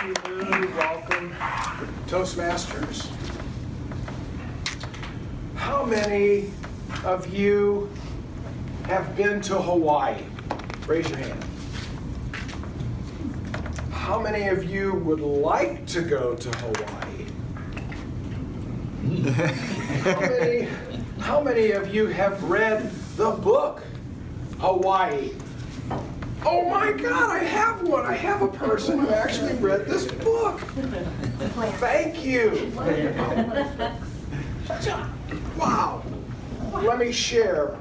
you, Lou. Welcome. Toastmasters. How many of you have been to Hawaii? Raise your hand. How many of you would like to go to Hawaii? How many of you have read the book Hawaii? Oh my God, I have one. I have a person who actually read this book. Thank you. Wow. Let me share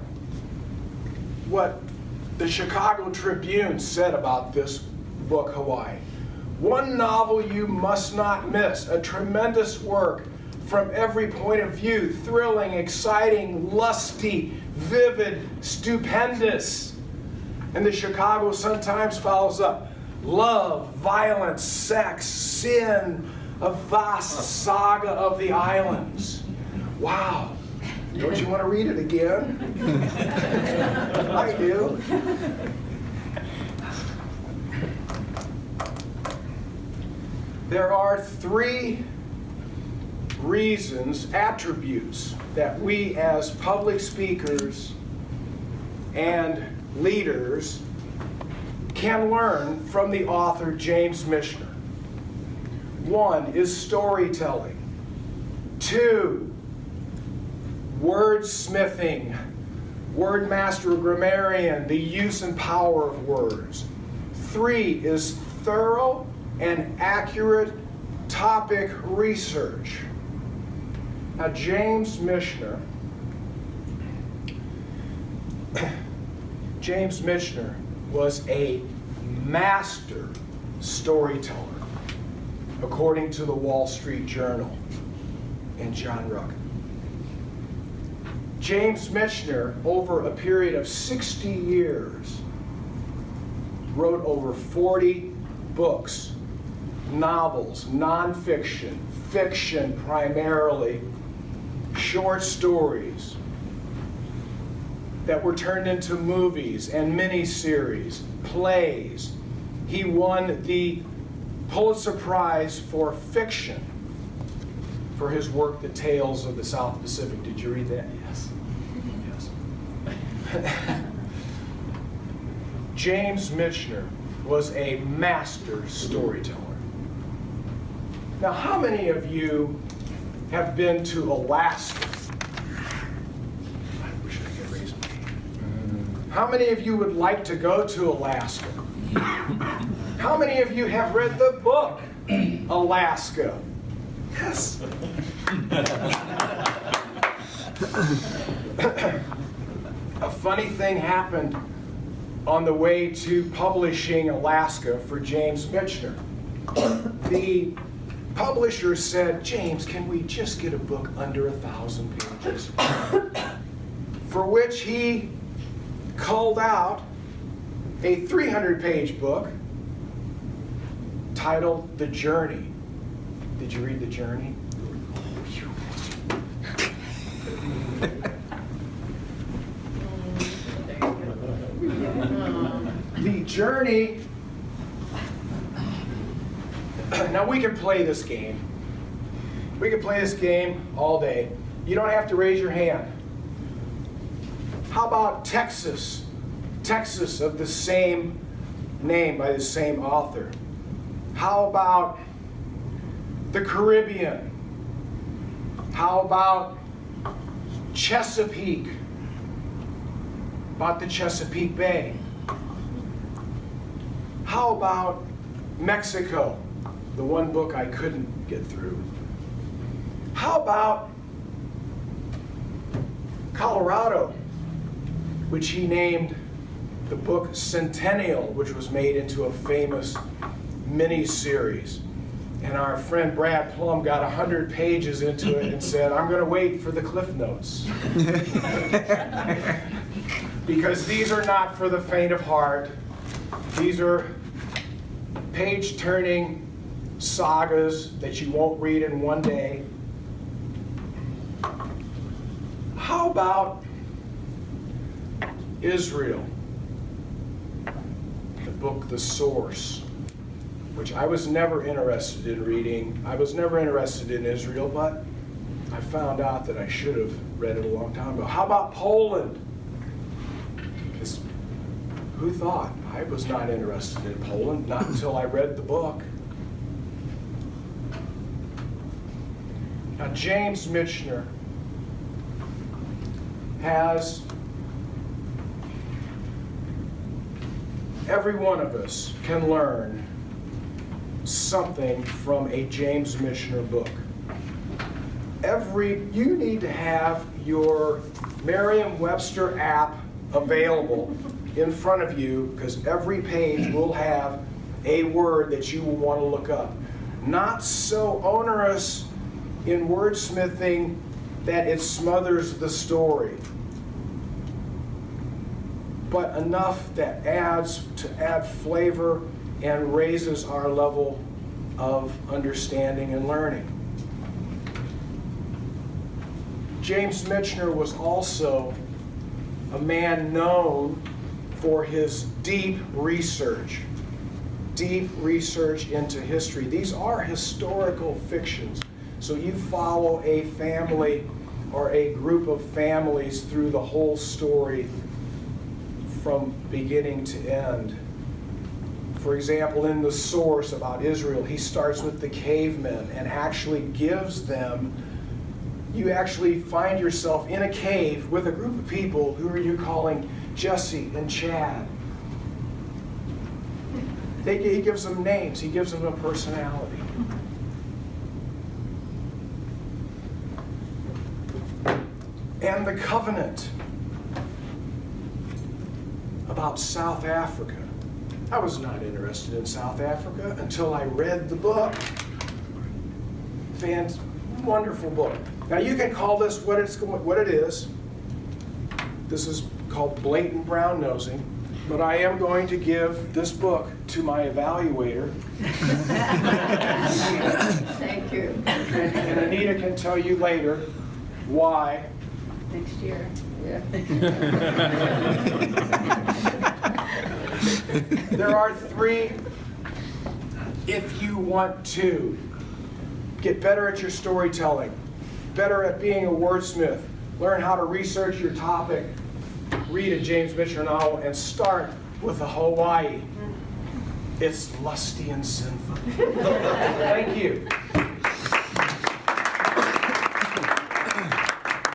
what the Chicago Tribune said about this book, Hawaii. One novel you must not miss, a tremendous work from every point of view, thrilling, exciting, lusty, vivid, stupendous. And the Chicago Sun-Times follows up, love, violence, sex, sin, a vast saga of the islands. Wow. Don't you want to read it again? I do. There are three reasons, attributes, that we as public speakers and leaders can learn from the author James Michener. One is storytelling. Two, wordsmithing, wordmaster, grammarian, the use and power of words. Three is thorough and accurate topic research. Now, James Michener was a master storyteller, according to the Wall Street Journal and John Ruck. James Michener, over a period of 60 years, wrote over 40 books, novels, nonfiction, fiction primarily, short stories that were turned into movies and miniseries, plays. He won the Pulitzer Prize for fiction for his work, The Tales of the South Pacific. Did you read that? Yes. Yes. James Michener was a master storyteller. Now, how many of you have been to Alaska? I wish I could raise my hand. How many of you would like to go to Alaska? How many of you have read the book Alaska? Yes. A funny thing happened on the way to publishing Alaska for James Michener. The publisher said, James, can we just get a book under 1,000 pages? For which he culled out a 300-page book titled The Journey. Did you read The Journey? The Journey. Now we can play this game. We can play this game all day. You don't have to raise your hand. How about Texas? Texas of the same name by the same author. How about the Caribbean? How about Chesapeake? About the Chesapeake Bay? How about Mexico? The one book I couldn't get through. How about Colorado, which he named the book Centennial, which was made into a famous mini-series. And our friend Brad Plum got 100 pages into it and said, I'm going to wait for the Cliff Notes. Because these are not for the faint of heart. These are page-turning sagas that you won't read in one day. How about Israel? The book The Source. which I was never interested in reading. I was never interested in Israel, but I found out that I should have read it a long time ago. How about Poland? Who thought? I was not interested in Poland, not until I read the book. Now, James Michener has, every one of us can learn something from a James Michener book. You need to have your Merriam-Webster app available in front of you, because every page will have a word that you will want to look up. Not so onerous in wordsmithing that it smothers the story, but enough that adds flavor and raises our level of understanding and learning. James Michener was also a man known for his deep research into history. These are historical fictions. So you follow a family or a group of families through the whole story from beginning to end. For example, in The Source about Israel, he starts with the cavemen and actually gives them, you actually find yourself in a cave with a group of people who are you calling Jesse and Chad. He gives them names, he gives them a personality. And The Covenant about South Africa. I was not interested in South Africa until I read the book. Wonderful book. Now you can call this what it is. This is called blatant brown nosing, but I am going to give this book to my evaluator. Thank you. And Anita can tell you later why. Next year. Yeah. There are 3, if you want to get better at your storytelling, better at being a wordsmith, learn how to research your topic, read a James Michener novel, and start with a Hawaii. It's lusty and sinful. Thank you.